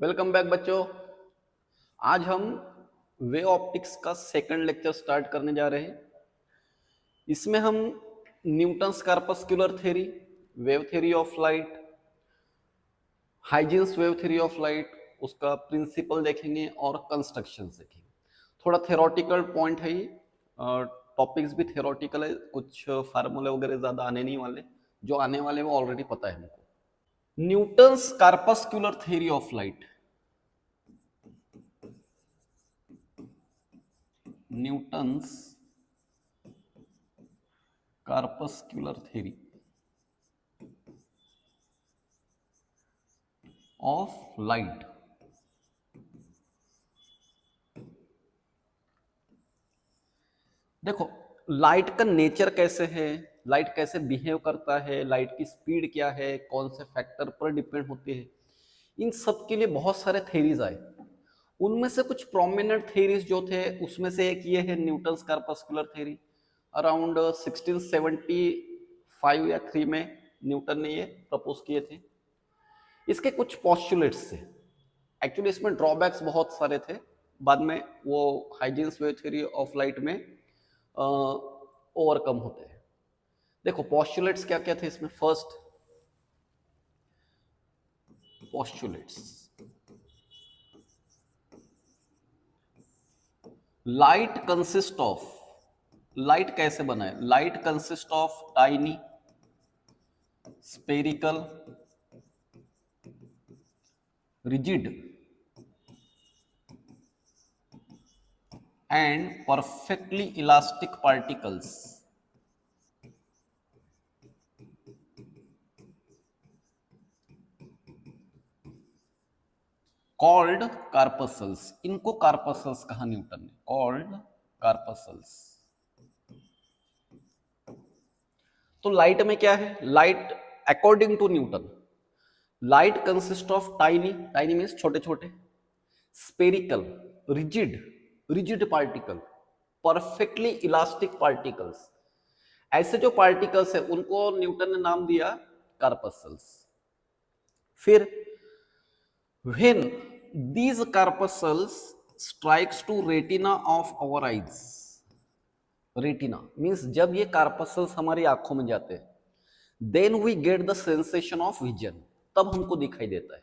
Welcome back बच्चों। आज हम वे ऑप्टिक्स का सेकंड लेक्चर स्टार्ट करने जा रहे हैं। इसमें हम Newton's corpuscular theory, wave theory of light, Huygens wave theory of light, उसका प्रिंसिपल देखेंगे और कंस्ट्रक्शन देखेंगे। थोड़ा थ्योरेटिकल पॉइंट है ये, टॉपिक्स भी थ्योरेटिकल है, कुछ फार्मूले वगैरह ज़्यादा आने नहीं वाले, जो आने वाले वो ऑलरेडी पता है हमको। Newton's corpuscular theory of light, Newton's corpuscular theory of light. देखो, लाइट का नेचर कैसे है, लाइट कैसे बिहेव करता है, लाइट की स्पीड क्या है, कौन से फैक्टर पर डिपेंड होती है, इन सब के लिए बहुत सारे थ्योरीज आए। उनमें से कुछ प्रोमिनेंट थ्योरीज जो थे उसमें से एक ये है न्यूटन्स कार्पस्कुलर थ्योरी। अराउंड 1675 या 3 में न्यूटन ने ये प्रपोज किए थे। इसके कुछ पॉस्टुलेट्स थे। एक्चुअली इसमें ड्रॉबैक्स बहुत सारे थे, बाद में वो Huygens wave theory of light में ओवरकम होते हैं। देखो पॉस्टुलेट्स क्या क्या थे इसमें। First postulates, light consist of, light कैसे बना है, light consist of tiny spherical rigid and perfectly elastic particles called corpuscles। इनको corpuscles कहा न्यूटन ने, called corpuscles। तो लाइट में क्या है, light according to Newton, light consist of tiny, tiny means छोटे छोटे, spherical, rigid, rigid particle, perfectly elastic particles. ऐसे जो पार्टिकल्स है उनको न्यूटन ने नाम दिया कार्पस्कल्स। फिर when these corpuscles strikes to retina of our eyes, retina means जब ये कार्पस्कल्स हमारी आंखों में जाते हैं, then we get the sensation of vision, तब हमको दिखाई देता है।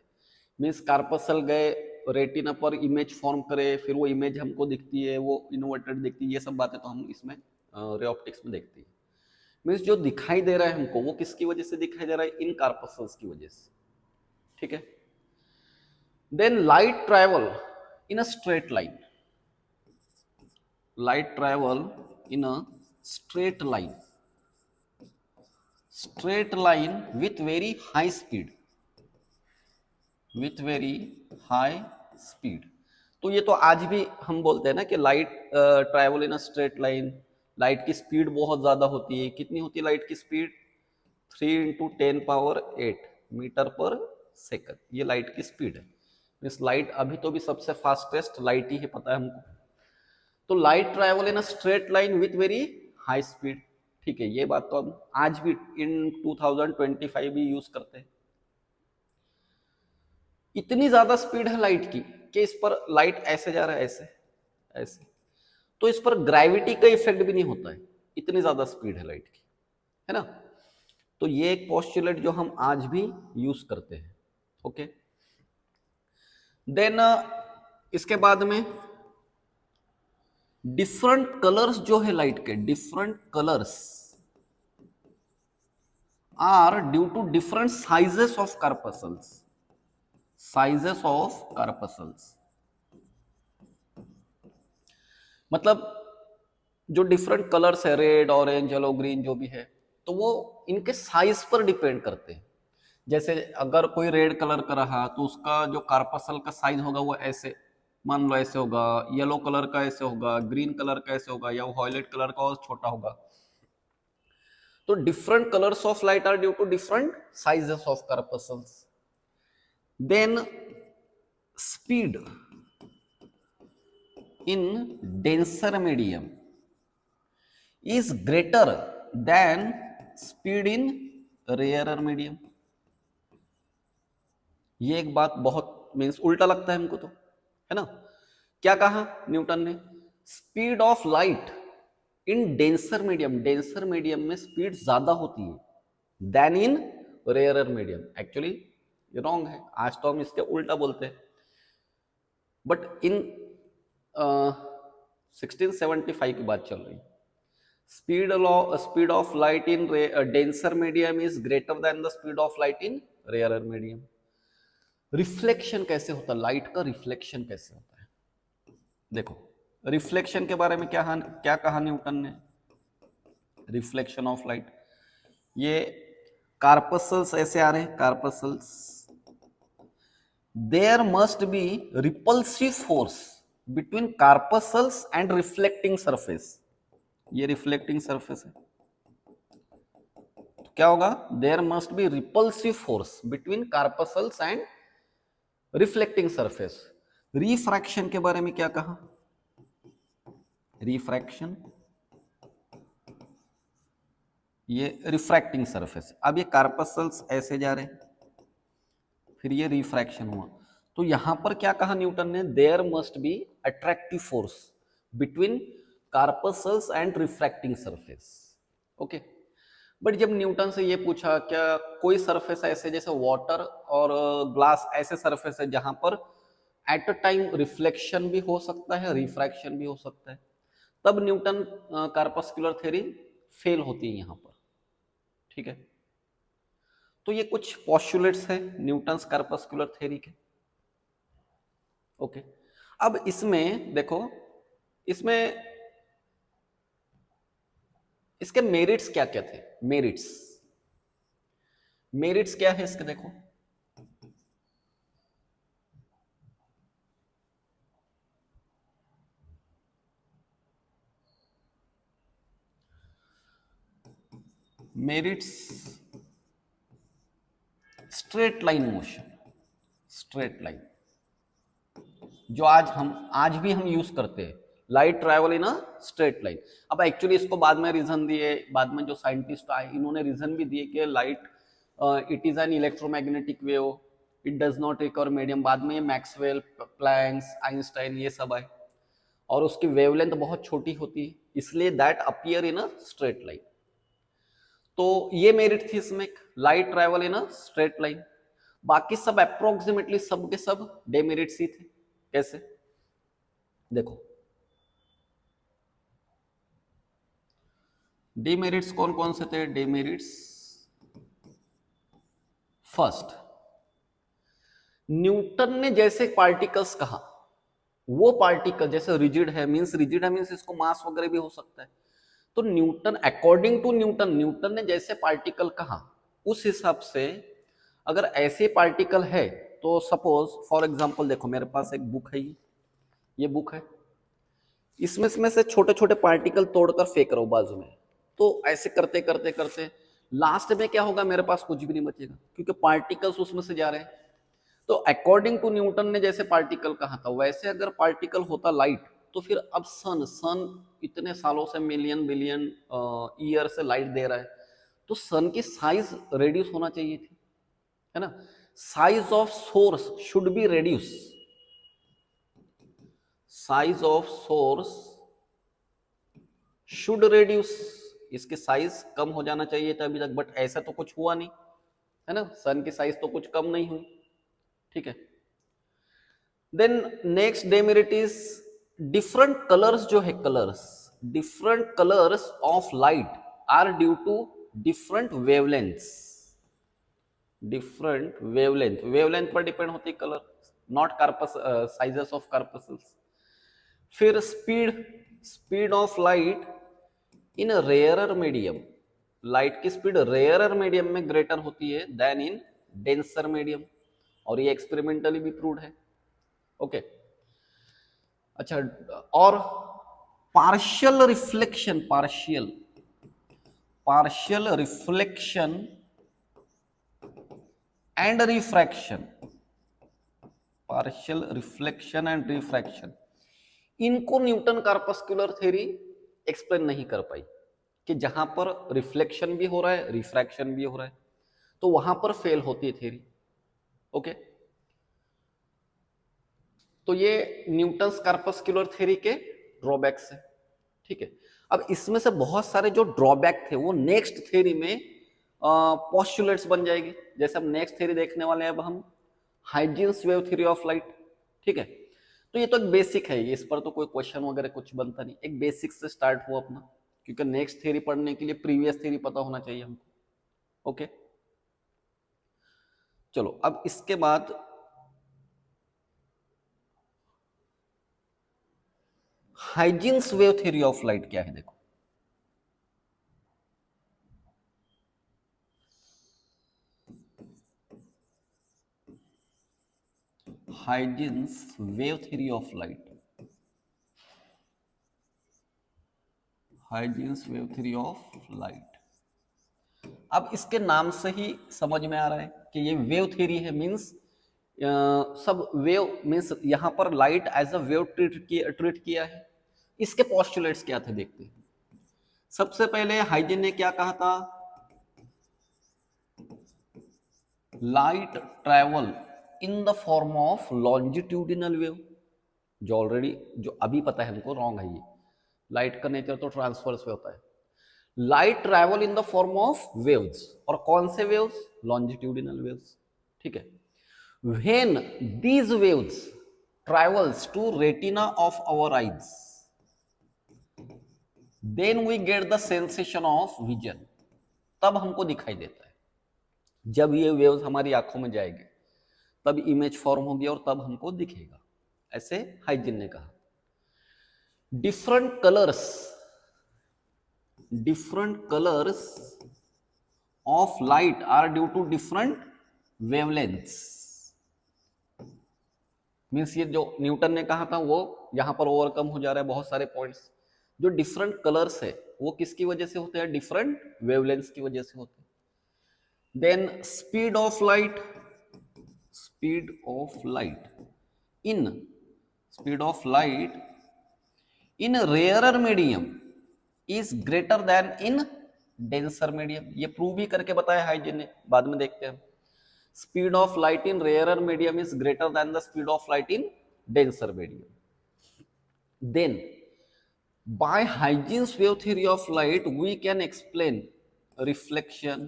मीन्स कार्पस्कल गए रेटिना पर, इमेज फॉर्म करे, फिर वो इमेज हमको दिखती है, वो इन्वर्टेड दिखती है, ये सब बातें तो हम इसमें रे ऑप्टिक्स में देखते हैं। मीन्स जो दिखाई दे रहा है हमको वो किसकी वजह से दिखाई दे रहा है, इन कार्पस्कल्स की वजह से। ठीक है। Then light travel in a straight line, light travel in a straight line, straight line with very high speed, with very high speed. तो ये तो आज भी हम बोलते हैं ना कि light travel in a straight line, light की स्पीड बहुत ज्यादा होती है। कितनी होती है लाइट की स्पीड, 3 × 10⁸ मीटर पर सेकंड, ये लाइट की स्पीड है। मीन्स लाइट अभी तो भी सबसे फास्टेस्ट लाइट ही है, पता है हमको। तो light travel in a straight line with very high speed. ठीक है, ये बात तो हम आज भी इन 2025 भी यूज करते हैं। इतनी ज्यादा स्पीड है लाइट की कि इस पर लाइट ऐसे जा रहा है, ऐसे ऐसे, तो इस पर ग्रेविटी का इफेक्ट भी नहीं होता है, इतनी ज्यादा स्पीड है लाइट की, है ना। तो ये एक पोस्टुलेट जो हम आज भी यूज करते हैं। ओके। देन इसके बाद में डिफरेंट कलर्स जो है लाइट के, different colours are due to different sizes of corpuscles, sizes of corpuscles मतलब जो डिफरेंट कलर्स है, रेड, ऑरेंज, येलो, ग्रीन जो भी है, तो वो इनके साइज पर डिपेंड करते हैं। जैसे अगर कोई रेड कलर का रहा तो उसका जो कार्पस्कल का साइज होगा वो ऐसे, मान लो ऐसे होगा, येलो कलर का ऐसे होगा, ग्रीन कलर का ऐसे होगा, या वायलेट कलर का और छोटा होगा। तो different colours of light are due to different sizes of corpuscles. Then speed in denser medium is greater than speed in rarer medium। ये एक बात बहुत मीन्स उल्टा लगता है हमको तो, है ना। क्या कहा न्यूटन ने? Speed of light in denser medium, denser medium में स्पीड ज्यादा होती है then in rarer medium. Actually ये रॉन्ग है, आज तो हम इसके उल्टा बोलते हैं, बट इन 1675 की बात चल रही। Speed of light in denser medium is greater than the speed of light in rarer medium. Reflection कैसे होता है, लाइट का रिफ्लेक्शन कैसे होता है? देखो रिफ्लेक्शन के बारे में क्या कहा न्यूटन ने? रिफ्लेक्शन ऑफ लाइट, ये कार्पसल्स ऐसे आ रहे हैं, corpuscles, there must be repulsive force between corpuscles and reflecting surface. ये रिफ्लेक्टिंग सरफेस है, तो क्या होगा? There must be repulsive force between corpuscles and reflecting surface. Refraction के बारे में क्या कहा? रिफ्रैक्शन, ये रिफ्रैक्टिंग सरफेस, अब ये कार्पसल्स ऐसे जा रहे हैं, फिर ये रिफ्रैक्शन हुआ, तो यहां पर क्या कहा न्यूटन ने? There must be attractive force between corpuscles and refracting surface. Okay, but जब न्यूटन से ये पूछा क्या कोई सरफेस ऐसे जैसे वाटर और ग्लास ऐसे सरफेस है जहां पर एट अ टाइम रिफ्लेक्शन भी हो सकता है, रिफ्रैक्शन भी हो सकता है, तब न्यूटन कार्पस्कुलर थ्योरी फेल होती है यहां पर। ठीक है, तो ये कुछ पोस्टुलेट्स है न्यूटन्स कार्पस्कुलर थ्योरी के। ओके, अब इसमें देखो, इसमें इसके मेरिट्स क्या क्या थे? मेरिट्स, मेरिट्स क्या है इसके? देखो merits, straight line motion, straight line, जो आज भी हम यूज करते हैं, light travel in a straight line. अब एक्चुअली इसको बाद में रीजन दिए, बाद में जो साइंटिस्ट आए इन्होंने रीजन भी दिए कि light it is an electromagnetic wave, it does not recover medium. बाद में मैक्सवेल, प्लैंक्स, आइंस्टाइन ये सब आए, और उसकी वेवलेंथ बहुत छोटी होती है, इसलिए that appear in a straight line. तो ये मेरिट थी इसमें, light travel in a straight line. बाकी सब अप्रोक्सीमेटली सब के सब डेमेरिट्स ही थे। कैसे? देखो डेमेरिट्स कौन कौन से थे? डेमेरिट्स, फर्स्ट, न्यूटन ने जैसे पार्टिकल्स कहा, वो पार्टिकल जैसे रिजिड है, मींस इसको मास वगैरह भी हो सकता है, तो Newton according to Newton, Newton ने जैसे पार्टिकल कहा उस हिसाब से अगर ऐसे पार्टिकल है तो सपोज फॉर एग्जांपल देखो मेरे पास एक बुक है, ये बुक है, इसमें से छोटे छोटे पार्टिकल तोड़कर फेंक रहा हूं बाजू में, तो ऐसे करते करते करते लास्ट में क्या होगा? मेरे पास कुछ भी नहीं बचेगा, क्योंकि पार्टिकल्स उसमें से जा रहे हैं। तो अकॉर्डिंग टू न्यूटन ने जैसे पार्टिकल कहा था वैसे अगर पार्टिकल होता लाइट, तो फिर अब सन इतने सालों से, मिलियन बिलियन ईयर से लाइट दे रहा है, तो सन की साइज रेड्यूस होना चाहिए थी, है ना। Size of source should be reduce, size of source should reduce, इसके साइज कम हो जाना चाहिए था अभी तक, बट ऐसा तो कुछ हुआ नहीं, है ना। सन की साइज तो कुछ कम नहीं हुई, ठीक है। Then next demerit is different colours, जो है colours, different colours of light are due to different wavelengths, different wavelength, wavelength पर डिपेंड होती है colour, not corpus sizes of corpuscles. फिर speed, speed of light in rarer medium, light की speed rarer medium में greater होती है then in denser medium, और ये एक्सपेरिमेंटली भी प्रूव्ड है। ओके, अच्छा, और partial reflection, partial reflection and refraction, partial reflection and refraction, इनको न्यूटन कार्पस्कुलर थ्योरी एक्सप्लेन नहीं कर पाई, कि जहां पर रिफ्लेक्शन भी हो रहा है, रिफ्रैक्शन भी हो रहा है, तो वहां पर फेल होती है थ्योरी। ओके, तो ये न्यूटन्स कॉर्पस्कुलर थ्योरी के ड्रॉबैक्स है, ठीक है। अब इसमें से बहुत सारे जो ड्रॉबैक थे वो नेक्स्ट थ्योरी में पोस्टुलेट्स बन जाएगी। जैसे हम नेक्स्ट थ्योरी देखने वाले हैं अब हम Huygens wave theory of light, ठीक है। तो ये तो एक बेसिक है, इस पर तो कोई क्वेश्चन वगैरह कुछ बनता नहीं, एक बेसिक से स्टार्ट हुआ अपना, क्योंकि नेक्स्ट थ्योरी पढ़ने के लिए प्रीवियस थ्योरी पता होना चाहिए हमको। ओके, चलो अब इसके बाद Huygens wave theory of light क्या है, देखो। Huygens wave theory of light, Huygens wave theory of light. अब इसके नाम से ही समझ में आ रहा है कि ये वेव थ्योरी है, मींस सब वेव मींस यहां पर light as a wave treat किया है। इसके पोस्टुलेट्स क्या थे देखते हैं। सबसे पहले हाइजेन ने क्या कहा था, light travel in the form of longitudinal wave, जो अभी पता है हमको रॉन्ग है ये, लाइट का नेचर तो ट्रांसवर्स में होता है। Light travel in the form of waves, और कौन से वेव्स, लॉन्जिट्यूडिनल वेव्स, ठीक है। When these waves travels to retina of our eyes, then we get the sensation of vision, तब हमको दिखाई देता है। जब ये वेव्स हमारी आंखों में जाएंगे तब इमेज फॉर्म होगी और तब हमको दिखेगा, ऐसे हाइजेन ने कहा। Different colours of light are due to different wavelengths, means ये जो न्यूटन ने कहा था वो यहां पर ओवरकम हो जा रहा है बहुत सारे पॉइंट्स। जो डिफरेंट कलर्स है वो किसकी वजह से होते हैं, डिफरेंट वेवलेंथ्स की वजह से होते हैं। Then speed of light in rarer medium is greater than in denser medium, ये प्रूव भी करके बताया हाइजेन ने, बाद में देखते हैं। Speed of light in rarer medium is greater than the speed of light in denser medium. Then by Huygens wave theory of light we can explain reflection,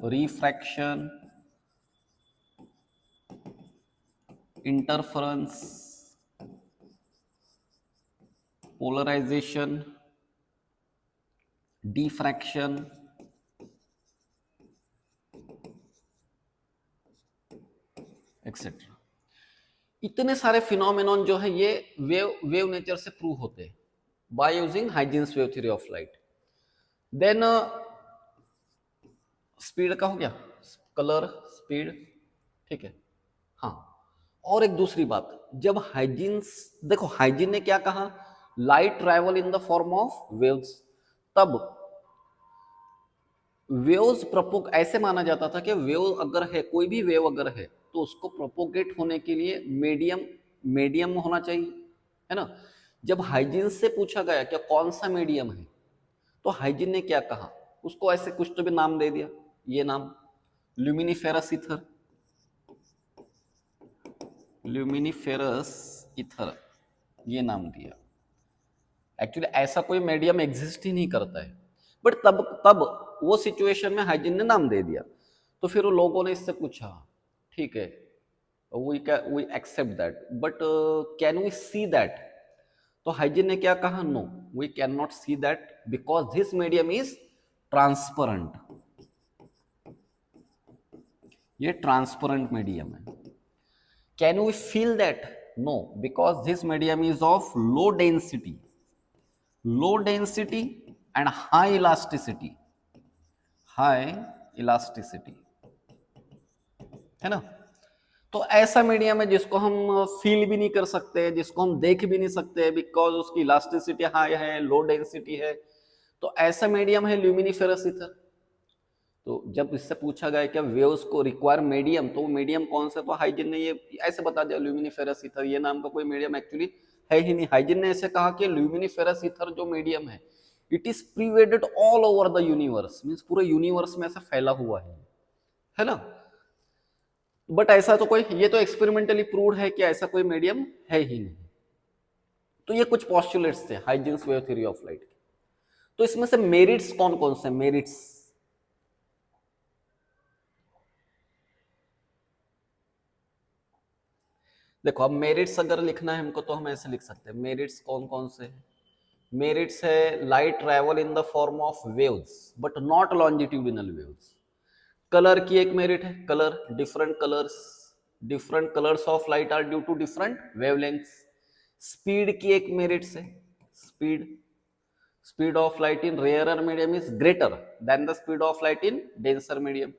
refraction, interference, polarization, diffraction, etcetera. इतने सारे फिनोमेनॉन जो है ये wave nature से prove होते हैं by using Huygens wave theory of light. Then speed का हो गया, कलर, स्पीड, ठीक है। हाँ, और एक दूसरी बात, जब हाइजीन्स, देखो हाइजीन ने क्या कहा, light travel in the form of waves, तब वेव्स प्रोपोग, ऐसे माना जाता था कि वेव अगर है, कोई भी वेव अगर है तो उसको प्रोपोगेट होने के लिए मीडियम होना चाहिए, है ना। जब हाइजीन से पूछा गया कि कौन सा मीडियम है, तो हाइजीन ने क्या कहा, उसको ऐसे कुछ तो भी नाम दे दिया, ये नाम ल्यूमिनिफेरस ईथर, ये नाम दिया। एक्चुअली ऐसा कोई मीडियम एग्जिस्ट ही नहीं करता है, बट तब वो सिचुएशन में हाइजीन ने नाम दे दिया। तो फिर वो लोगों ने इससे पूछा, ठीक है, we accept that, but can we see that, तो हाइजीन ने क्या कहा, no we can not see that because this medium is transparent, ये ट्रांसपेरेंट मीडियम है। Can we feel that, no because this medium is of low density and high elasticity, है ना। तो ऐसा मीडियम है जिसको हम फील भी नहीं कर सकते, जिसको हम देख भी नहीं सकते, बिकॉज उसकी इलास्टिसिटी हाई है, लो डेंसिटी है। तो ऐसा मीडियम है ल्यूमिनिफेरस ईथर। तो जब इससे पूछा गया कि वेव्स को रिक्वायर मीडियम, तो वो मीडियम कौन सा, तो हाइजीन ने ये ऐसे बता दिया, ल्यूमिनिफेरस ईथर, ये नाम का कोई मीडियम एक्चुअली है ही नहीं। हाइजीन ने ऐसे कहा कि ल्यूमिनिफेरस ईथर जो मीडियम है, it is pervaded all over the universe, means पूरे यूनिवर्स में ऐसा फैला हुआ है ना। बट ऐसा तो कोई, ये तो एक्सपेरिमेंटली प्रूव्ड है कि ऐसा कोई मीडियम है ही नहीं। तो ये कुछ पॉस्टुलेट्स थे Huygens wave theory of light के। तो इसमें से मेरिट्स कौन कौन से, मेरिट्स देखो, अब मेरिट्स अगर लिखना है हमको तो हम ऐसे लिख सकते हैं, मेरिट्स कौन कौन से हैं। मेरिट्स है light travel in the form of waves but not longitudinal waves. Colour की एक मेरिट है, colour, different colours of light are due to different wavelengths. Speed की एक मेरिट है, speed of light in rarer medium is greater than the speed of light in denser medium.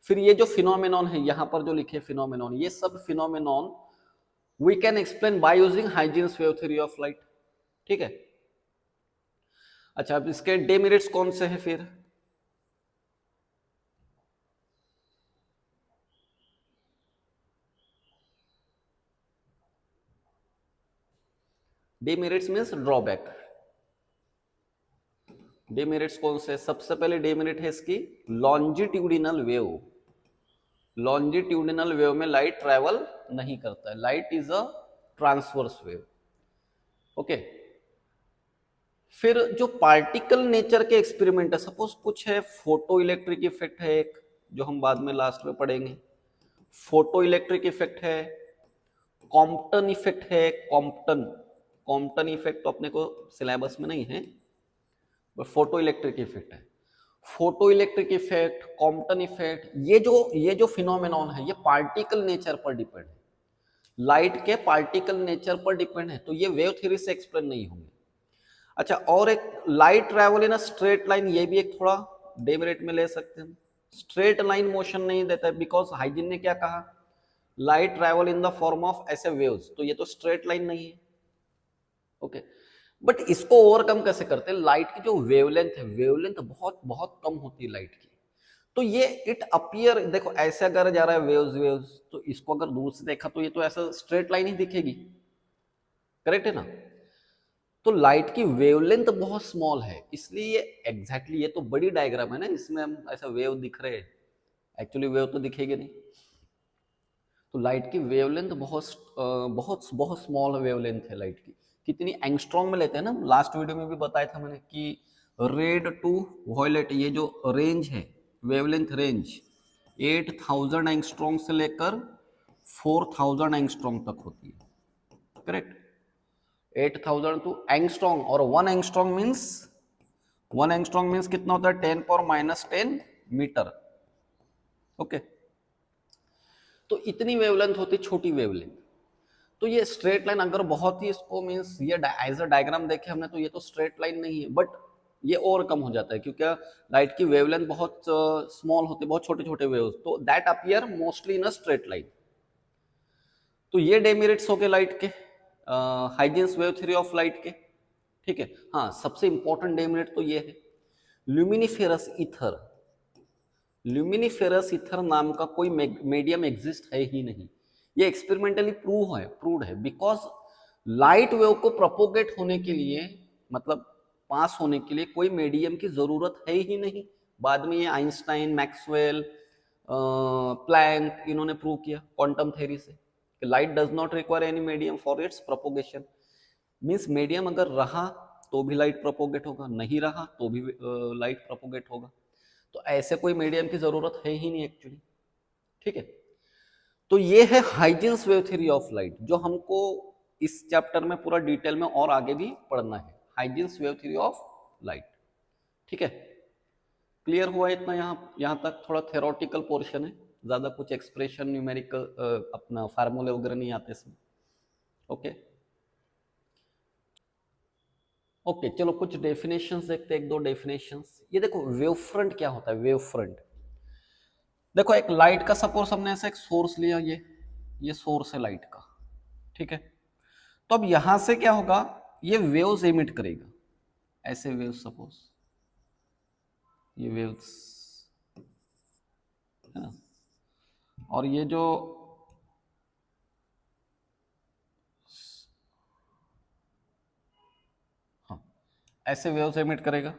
फिर ये जो फिनोमेनॉन है यहां पर जो लिखे फिनोमेनॉन, ये सब phenomenon we can explain by using Huygens wave theory of light. ठीक है। अच्छा, अब इसके डेमेरिट्स कौन से हैं फिर। डेमेरिट्स मीन्स ड्रॉबैक। डेमेरिट्स कौन से, सबसे पहले डेमेरिट है इसकी लॉन्जिट्यूडिनल वेव। लॉन्जिट्यूडिनल वेव में लाइट ट्रैवल नहीं करता है, light is a transverse wave. Okay. फिर जो पार्टिकल नेचर के एक्सपेरिमेंट है, सपोज कुछ है, फोटो इलेक्ट्रिक इफेक्ट है एक, जो हम बाद में लास्ट में पढ़ेंगे। फोटो इलेक्ट्रिक इफेक्ट है, कॉम्पटन इफेक्ट है, कॉम्पटन इफेक्ट तो अपने को सिलेबस में नहीं है, बट फोटो इलेक्ट्रिक इफेक्ट है। Photo electric effect, Compton effect, ये जो फिनोमेनॉन है ये पार्टिकल नेचर पर डिपेंड है, लाइट के पार्टिकल नेचर पर डिपेंड है, तो ये वेव थ्योरी से एक्सप्लेन नहीं होंगे। अच्छा, और एक light travel in a straight line, ये भी एक थोड़ा डेमेरिट में ले सकते हैं। स्ट्रेट लाइन मोशन नहीं देता है, बिकॉज हाइजीन ने क्या कहा, light travel in the form of ऐसे वेव्स, तो ये तो स्ट्रेट लाइन नहीं है। ओके। बट इसको ओवरकम कैसे करते हैं, लाइट की जो वेवलेंथ है, वेवलेंथ बहुत बहुत कम होती है लाइट की, तो ये इट अपीयर, देखो ऐसे अगर जा रहा है वेव्स, तो इसको अगर दूर से देखा तो ये तो ऐसा स्ट्रेट लाइन ही दिखेगी, करेक्ट है ना। तो लाइट की वेवलेंथ बहुत स्मॉल है, इसलिए ये एग्जैक्टली ये तो बड़ी डायग्राम है ना, इसमें हम ऐसा वेव दिख रहे हैं, एक्चुअली वेव तो दिखेगी नहीं। तो लाइट की वेवलेंथ बहुत बहुत स्मॉल वेवलेंथ है लाइट की। कितनी एंगस्ट्रॉम में लेते हैं ना, लास्ट वीडियो में भी बताया था मैंने कि रेड टू वॉयलेट, ये जो रेंज है, वेवलेंथ रेंज 8000 एंगस्ट्रॉम से लेकर 4000 एंगस्ट्रॉम तक होती है, करेक्ट। 8000 टू एंगस्ट्रॉम, और 1 एंगस्ट्रॉम मीन्स कितना होता है, 10⁻⁻10 मीटर। ओके। तो इतनी वेवलेंथ होती, छोटी वेवलेंथ। तो ये स्ट्रेट लाइन अगर बहुत ही इसको मीन्स ये एज अ डायग्राम देखे हमने, तो ये तो स्ट्रेट लाइन नहीं है, बट ये और कम हो जाता है क्योंकि लाइट की वेवलेंथ बहुत स्मॉल होती है, बहुत छोटे छोटे वेव्स, तो that appear mostly in a straight line. तो ये डेमेरिट्स हो गए लाइट के, Huygens wave theory of light के। ठीक है। हाँ, सबसे इंपॉर्टेंट डेमेरिट तो ये है, ल्यूमिनिफेरस ईथर। ल्यूमिनिफेरस ईथर नाम का कोई मीडियम एग्जिस्ट है ही नहीं, ये एक्सपेरिमेंटली प्रूव्ड है, बिकॉज लाइट वेव को प्रोपोगेट होने के लिए, मतलब पास होने के लिए कोई मीडियम की जरूरत है ही नहीं। बाद में ये आइंस्टाइन, मैक्सवेल, प्लैंक, इन्होंने प्रूव किया क्वांटम थ्योरी से कि light does not require any medium for its propagation. Means medium अगर रहा तो भी लाइट प्रोपोगेट होगा, नहीं रहा तो भी लाइट प्रोपोगेट होगा, तो ऐसे कोई मीडियम की जरूरत है ही नहीं एक्चुअली। ठीक है। तो ये है Huygens wave theory of light, जो हमको इस चैप्टर में पूरा डिटेल में और आगे भी पढ़ना है, Huygens wave theory of light. ठीक है। क्लियर हुआ इतना, यहाँ तक थोड़ा थेरोटिकल पोर्शन है, ज्यादा कुछ एक्सप्रेशन न्यूमेरिकल अपना फार्मूले वगैरह नहीं आते इसमें। ओके ओके, चलो कुछ डेफिनेशंस देखते हैं, एक दो डेफिनेशंस। ये देखो, वेव फ्रंट क्या होता है, वेव फ्रंट। देखो, एक लाइट का सपोज हमने ऐसा एक सोर्स लिया, ये सोर्स है लाइट का। ठीक है। तो अब यहां से क्या होगा, ये वेव्स एमिट करेगा, ऐसे वेव्स, सपोज ये वेव्स है ना, और ये जो हाँ, ऐसे वेव्स एमिट करेगा।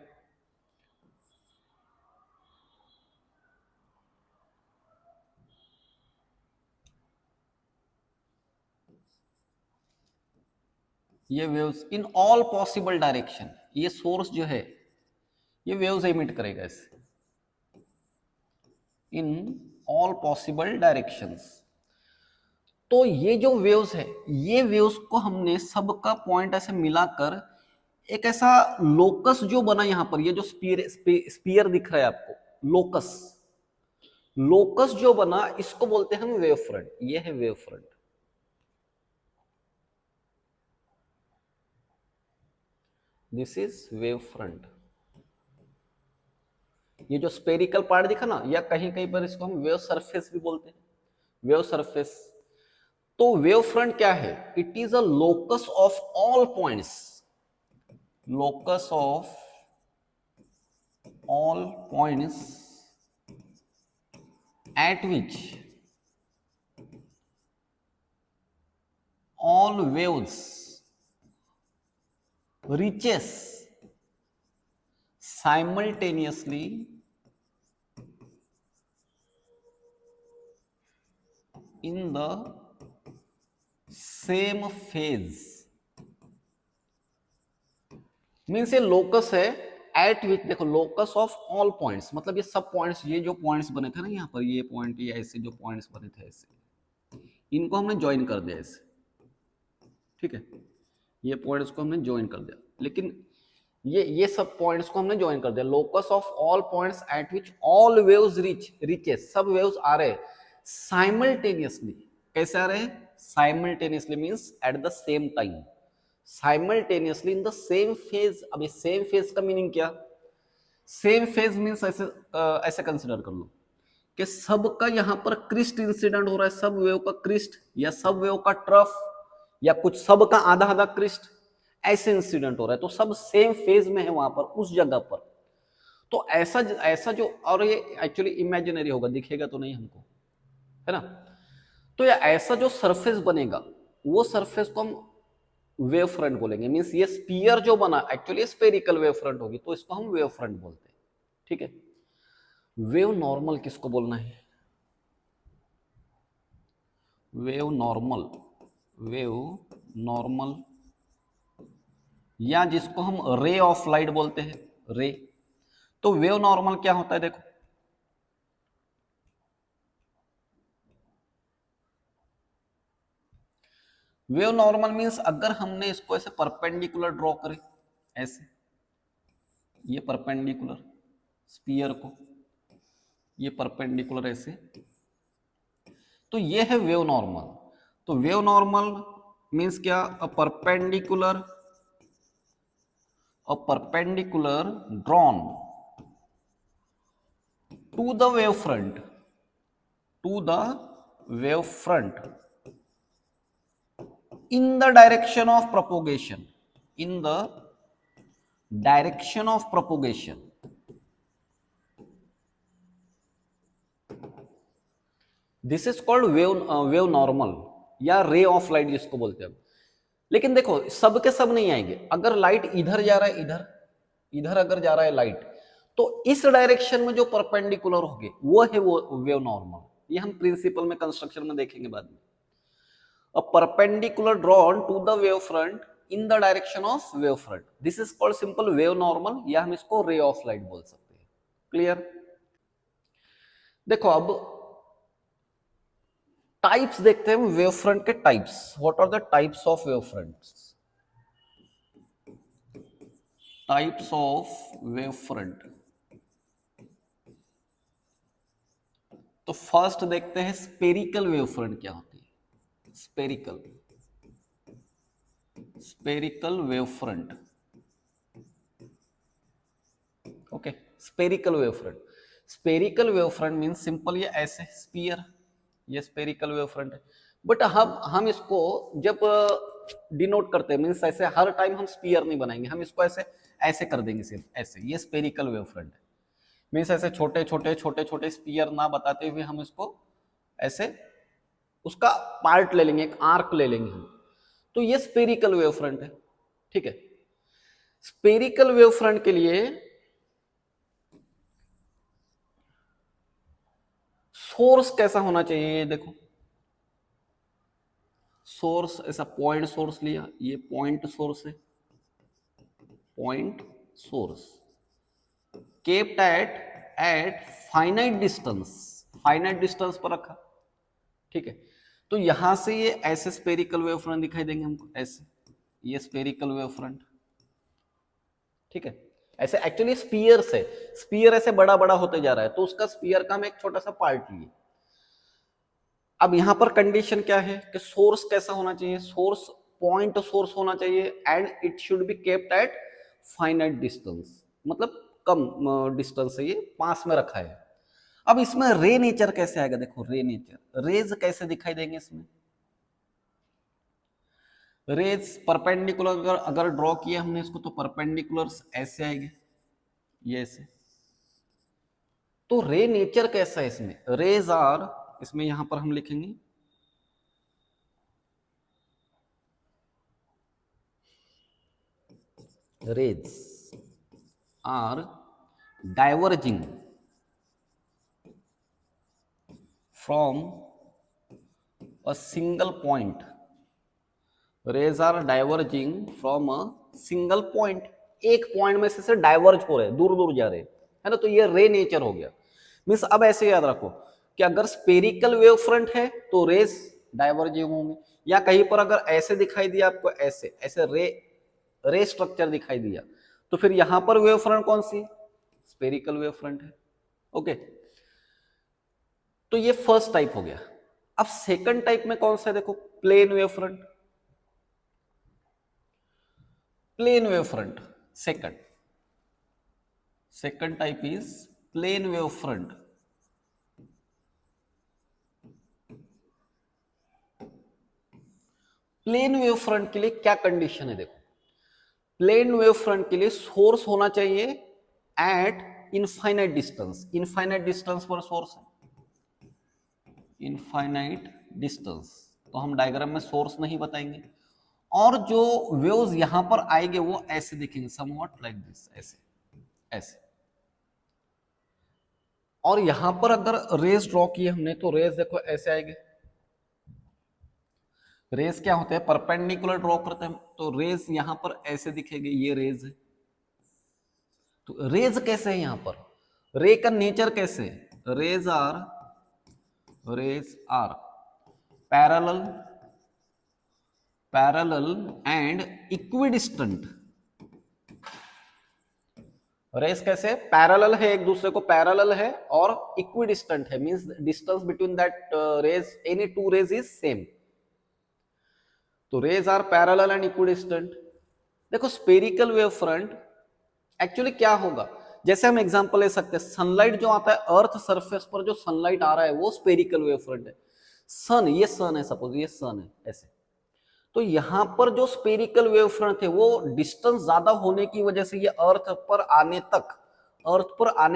ये waves in all possible direction, ये सोर्स जो है ये वेव्स एमिट करेगा इससे इन ऑल पॉसिबल डायरेक्शंस। तो ये जो वेव्स है, ये वेव्स को हमने सबका पॉइंट ऐसे मिलाकर एक ऐसा लोकस जो बना यहां पर, ये जो स्पीयर दिख रहा है आपको, लोकस, लोकस जो बना इसको बोलते हैं हम वेव फ्रंट। ये है wave front. This is wave front. ये जो स्पेरिकल पार्ट दिखा ना, या कहीं कहीं पर इसको हम वेव सरफेस भी बोलते हैं, वेव सरफेस। तो वेव फ्रंट क्या है? It is a locus of all points, locus of all points at which all waves reaches simultaneously in the same phase। Means ये लोकस है एट विच, देखो लोकस ऑफ ऑल पॉइंट्स मतलब ये सब points, ये जो पॉइंट्स बने थे ना यहाँ पर, ये पॉइंट, ये ऐसे जो पॉइंट्स बने थे ऐसे, इनको हमने ज्वाइन कर दिया ऐसे, ठीक है, ये पॉइंट्स को हमने ज्वाइन कर दिया। लेकिन ये सब पॉइंट्स को हमने ज्वाइन कर दिया, locus of all points at which all waves reaches, सब वेव्स आ रहे साइमल्टेनियसली। कैसे आ रहे हैं? Simultaneously means at the same time, simultaneously in the same phase. अभी सेम फेज का मीनिंग क्या? सेम फेज मींस ऐसे ऐसे कंसिडर कर लो कि सबका यहां पर क्रिस्ट इंसिडेंट हो रहा है, सब वेव का क्रिस्ट या सब वेव का ट्रफ या कुछ सब का आधा आधा क्रिस्ट ऐसे इंसिडेंट हो रहा है, तो सब सेम फेज में है वहां पर उस जगह पर। तो ऐसा ऐसा जो, और ये एक्चुअली इमेजिनरी होगा, दिखेगा तो नहीं हमको, है ना। तो ये ऐसा जो सरफेस बनेगा वो सरफेस को हम वेव फ्रंट बोलेंगे। मींस ये स्पीयर जो बना एक्चुअली स्पेरिकल वेव फ्रंट होगी, तो इसको हम वेव फ्रंट बोलते हैं, ठीक है। वेव नॉर्मल किसको बोलना है? वेव नॉर्मल, वेव नॉर्मल, या जिसको हम रे ऑफ लाइट बोलते हैं, रे। तो वेव नॉर्मल क्या होता है? देखो, वेव नॉर्मल मींस अगर हमने इसको ऐसे परपेंडिकुलर ड्रॉ करे, ऐसे ये परपेंडिकुलर स्पीयर को, ये परपेंडिकुलर ऐसे, तो ये है वेव नॉर्मल। तो वेव नॉर्मल मींस क्या? A perpendicular drawn to the wave front, to the wave front in the direction of propagation, in the direction of propagation। This is called wave normal या ray of light जिसको बोलते हैं। लेकिन देखो सब के सब नहीं आएंगे। अगर लाइट इधर जा रहा है, इधर इधर अगर जा रहा है लाइट, तो इस डायरेक्शन में जो परपेंडिकुलर होंगे वो है वो वेव नॉर्मल। ये हम प्रिंसिपल में कंस्ट्रक्शन में देखेंगे बाद में। A perpendicular drawn to the wave front in the direction of wave front, this is called simple wave normal, या हम इसको ray of light बोल सकते हैं। क्लियर? देखो अब टाइप्स देखते हैं वेव फ्रंट के types. What are the types of wave fronts? Types of wave front, तो फर्स्ट देखते हैं स्पेरिकल वेव फ्रंट क्या होती है। Spherical, spherical wave front, okay. Spherical wave front, spherical wave front means simple ये ऐसे sphere, ये स्पेरिकल वेव फ्रंट है। बट हम इसको जब डिनोट करते हैं मींस ऐसे हर टाइम हम स्पीयर नहीं बनाएंगे, हम इसको ऐसे ऐसे कर देंगे, सिर्फ ऐसे। ये स्पेरिकल वेव फ्रंट है मींस ऐसे छोटे छोटे छोटे छोटे स्पीयर ना बताते हुए हम इसको ऐसे उसका पार्ट ले लेंगे, एक आर्क ले लेंगे हम, तो ये स्पेरिकल वेव फ्रंट है, ठीक है। स्पेरिकल वेव फ्रंट के लिए सोर्स कैसा होना चाहिए? देखो सोर्स ऐसा पॉइंट सोर्स लिया, ये पॉइंट सोर्स है, point source kept at finite distance पर रखा, ठीक है। तो यहां से ये ऐसे स्पेरिकल वेव फ्रंट दिखाई देंगे हमको, ऐसे ये स्पेरिकल वेव फ्रंट, ठीक है। ऐसे एक्चुअली स्पीयर ऐसे बड़ा बड़ा होते जा रहा है, तो उसका स्पीयर का हम एक छोटा सा पार्ट लिए। अब यहां पर कंडीशन क्या है कि सोर्स कैसा होना चाहिए, सोर्स पॉइंट सोर्स होना चाहिए and it should be kept at finite distance, मतलब कम डिस्टेंस से ये पास में रखा है। अब इसमें रे नेचर कैसे आएगा, देखो रे नेचर, रेज कैसे दिखाई देंगे इसमें, रेज परपेंडिकुलर अगर ड्रॉ किया हमने इसको तो परपेंडिकुलर ऐसे आएंगे, ये ऐसे। तो रे नेचर कैसा है इसमें, रेज आर, इसमें यहां पर हम लिखेंगे rays are diverging from a single point, rays are diverging from a single point, एक पॉइंट में से डाइवर्ज हो रहे, दूर दूर जा रहे, है ना। तो ये रे नेचर हो गया। मीन्स अब ऐसे याद रखो कि अगर स्पेरिकल वेव फ्रंट है तो रेज डाइवर्जिंग होंगे, या कहीं पर अगर ऐसे दिखाई दिया आपको, ऐसे ऐसे रे स्ट्रक्चर दिखाई दिया, तो फिर यहां पर वेव फ्रंट कौन सी, स्पेरिकल वेव फ्रंट है, ओके। तो ये फर्स्ट टाइप हो गया। अब सेकंड टाइप में कौन सा है, देखो plane wave front, plane wave front second type is plane wave front। Plane wave front के लिए क्या कंडीशन है, देखो प्लेन वेव फ्रंट के लिए सोर्स होना चाहिए एट इनफाइनाइट डिस्टेंस पर सोर्स है, इनफाइनाइट डिस्टेंस, तो हम डायग्राम में सोर्स नहीं बताएंगे। और जो वेव्स यहां पर आएंगे वो ऐसे दिखेंगे, समवॉट लाइक दिस, ऐसे ऐसे। और यहां पर अगर रेज ड्रॉ किए हमने तो रेज देखो ऐसे आएंगे, रेज क्या होते हैं, परपेंडिकुलर ड्रॉ करते हैं तो रेज यहां पर ऐसे दिखेंगे, ये रेज है। तो रेज कैसे है यहां पर, रे का नेचर कैसे है, rays are parallel and equidistant. Rays कैसे पैरेलल है, एक दूसरे को पैरेलल है और इक्विडिस्टेंट है, means distance between that rays, any two rays is same. तो rays are parallel and equidistant. देखो स्पेरिकल वेव फ्रंट एक्चुअली क्या होगा, जैसे हम एग्जांपल ले सकते हैं, सनलाइट जो आता है अर्थ सरफेस पर, जो सनलाइट आ रहा है वो स्पेरिकल वेव फ्रंट है। सन, ये सन है, सपोज ये सन है ऐसे, तो यहां पर जो स्पेरिकल वेव फ्रंट है वो डिस्टेंस ज्यादा होने की वजह से ये अर्थ पर आने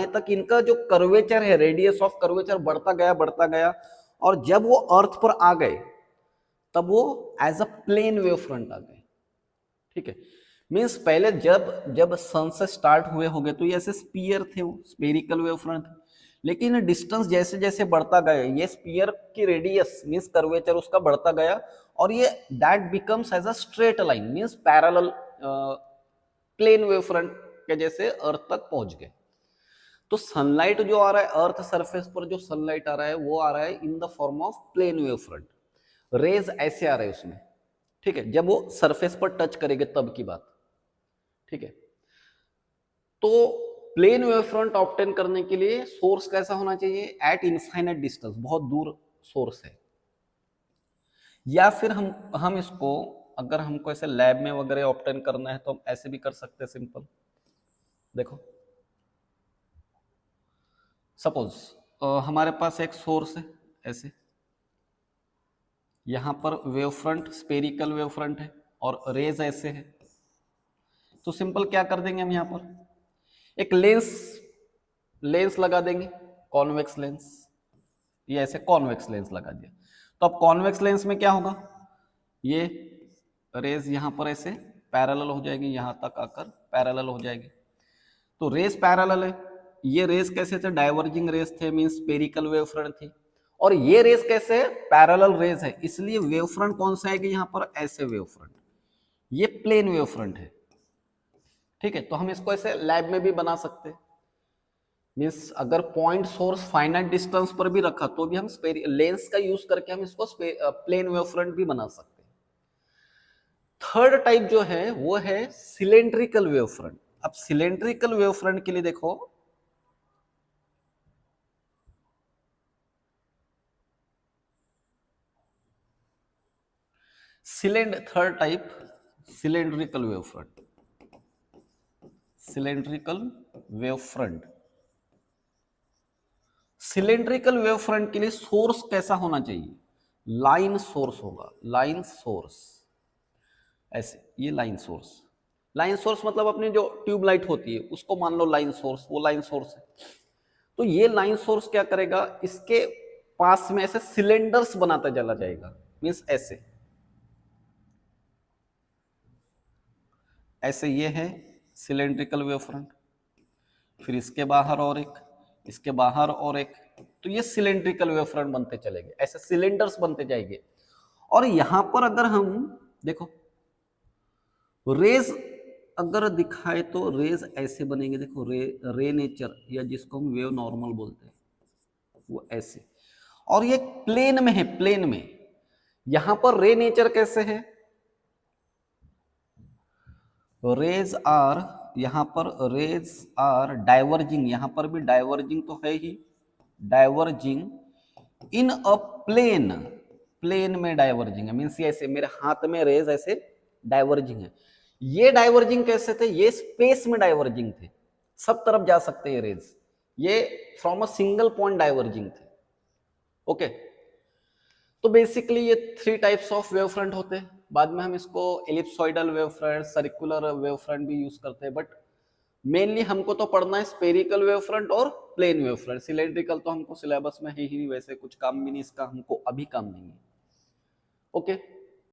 तक इनका जो कर्वेचर है, रेडियस ऑफ कर्वेचर बढ़ता गया, और जब वो अर्थ पर आ गए तब वो as a plane wave front आ गए, ठीक है। मींस पहले जब सन से स्टार्ट हुए होंगे तो ये ऐसे स्पीयर थे, वो स्पेरिकल वेव फ्रंट, लेकिन डिस्टेंस जैसे जैसे बढ़ता गया, ये स्पीयर की रेडियस मींस कर्वेचर उसका बढ़ता गया, और ये that becomes as a straight line, means parallel plane wave front के जैसे अर्थ तक पहुंच गए। तो सनलाइट जो आ रहा है अर्थ सरफेस पर, जो सनलाइट आ रहा है वो आ रहा है in the form of plane wave front, rays ऐसे आ रहे हैं उसमें, ठीक है, जब वो सरफेस पर टच करेंगे तब की बात, ठीक है। तो प्लेन वेव फ्रंट ऑब्टेन करने के लिए सोर्स कैसा होना चाहिए, एट इनफाइनाइट डिस्टेंस, बहुत दूर सोर्स है। या फिर हम इसको अगर हमको ऐसे लैब में वगैरह ऑब्टेन करना है तो हम ऐसे भी कर सकते हैं, सिंपल देखो, सपोज हमारे पास एक सोर्स है ऐसे, यहां पर wave front spherical wave front है और रेज ऐसे है, तो सिंपल क्या कर देंगे हम, यहां पर एक लेंस लगा देंगे, कॉन्वेक्स लेंस, ये ऐसे कॉन्वेक्स लेंस लगा दिया। तो अब कॉन्वेक्स लेंस में क्या होगा, ये रेज यहां पर ऐसे पैरेलल हो जाएगी, यहां तक आकर पैरेलल हो जाएगी। तो रेज पैरेलल है, ये रेज कैसे थे, डाइवर्जिंग रेज थे, मींस स्पेरिकल वेव फ्रंट थी, और ये रेस कैसे है, पैरेलल रेस है, इसलिए वेव फ्रंट कौन सा है कि यहाँ पर ऐसे वेव फ्रंट, ये प्लेन वेव फ्रंट है। ठीक है, तो हम इसको ऐसे लैब में भी बना सकते हैं। मीन्स अगर पॉइंट सोर्स फाइनाइट डिस्टेंस पर भी रखा तो भी हम लेंस का यूज करके हम इसको प्लेन वेव फ्रंट भी बना सकते हैं। थर्ड टाइप जो है वो है सिलेंड्रिकल वेव फ्रंट। अब सिलेंड्रिकल वेव फ्रंट के लिए देखो, third type cylindrical wave front. Cylindrical wave front, cylindrical wave front के लिए सोर्स कैसा होना चाहिए, लाइन सोर्स होगा, लाइन सोर्स ऐसे, ये लाइन सोर्स। लाइन सोर्स मतलब अपनी जो ट्यूब लाइट होती है उसको मान लो लाइन सोर्स, वो लाइन सोर्स है। तो ये लाइन सोर्स क्या करेगा, इसके पास में ऐसे सिलेंडर्स बनाता चला जाएगा, मींस ऐसे ऐसे, ये है सिलेंड्रिकल वेव फ्रंट। फिर इसके बाहर और एक, इसके बाहर और एक, तो ये सिलेंड्रिकल वेव फ्रंट बनते चलेंगे, ऐसे सिलेंडर्स बनते जाएंगे। और यहां पर अगर हम देखो रेज अगर दिखाए तो रेज ऐसे बनेंगे, देखो रे नेचर, या जिसको हम वेव नॉर्मल बोलते हैं वो ऐसे। और ये प्लेन में है, प्लेन में। यहां पर रे नेचर कैसे है, रेज आर, यहां पर रेज आर डाइवर्जिंग, यहां पर भी डाइवर्जिंग तो है ही, डाइवर्जिंग इन अ प्लेन, प्लेन में डाइवर्जिंग है, मीन्स ऐसे मेरे हाथ में रेज ऐसे डाइवर्जिंग है। ये डाइवर्जिंग कैसे थे, ये स्पेस में डाइवर्जिंग थे, सब तरफ जा सकते हैं रेज, ये from a single point diverging थे। ओके, तो बेसिकली ये three types of wave front होते हैं। बाद में हम इसको ellipsoidal wave front, circular wave front भी यूज करते हैं, बट मेनली हमको तो पढ़ना है स्पेरिकल वेव फ्रंट और प्लेन वेव फ्रंट। सिलेंड्रिकल तो हमको सिलेबस में है ही नहीं, वैसे कुछ काम भी नहीं इसका, हमको अभी काम नहीं है। ओके।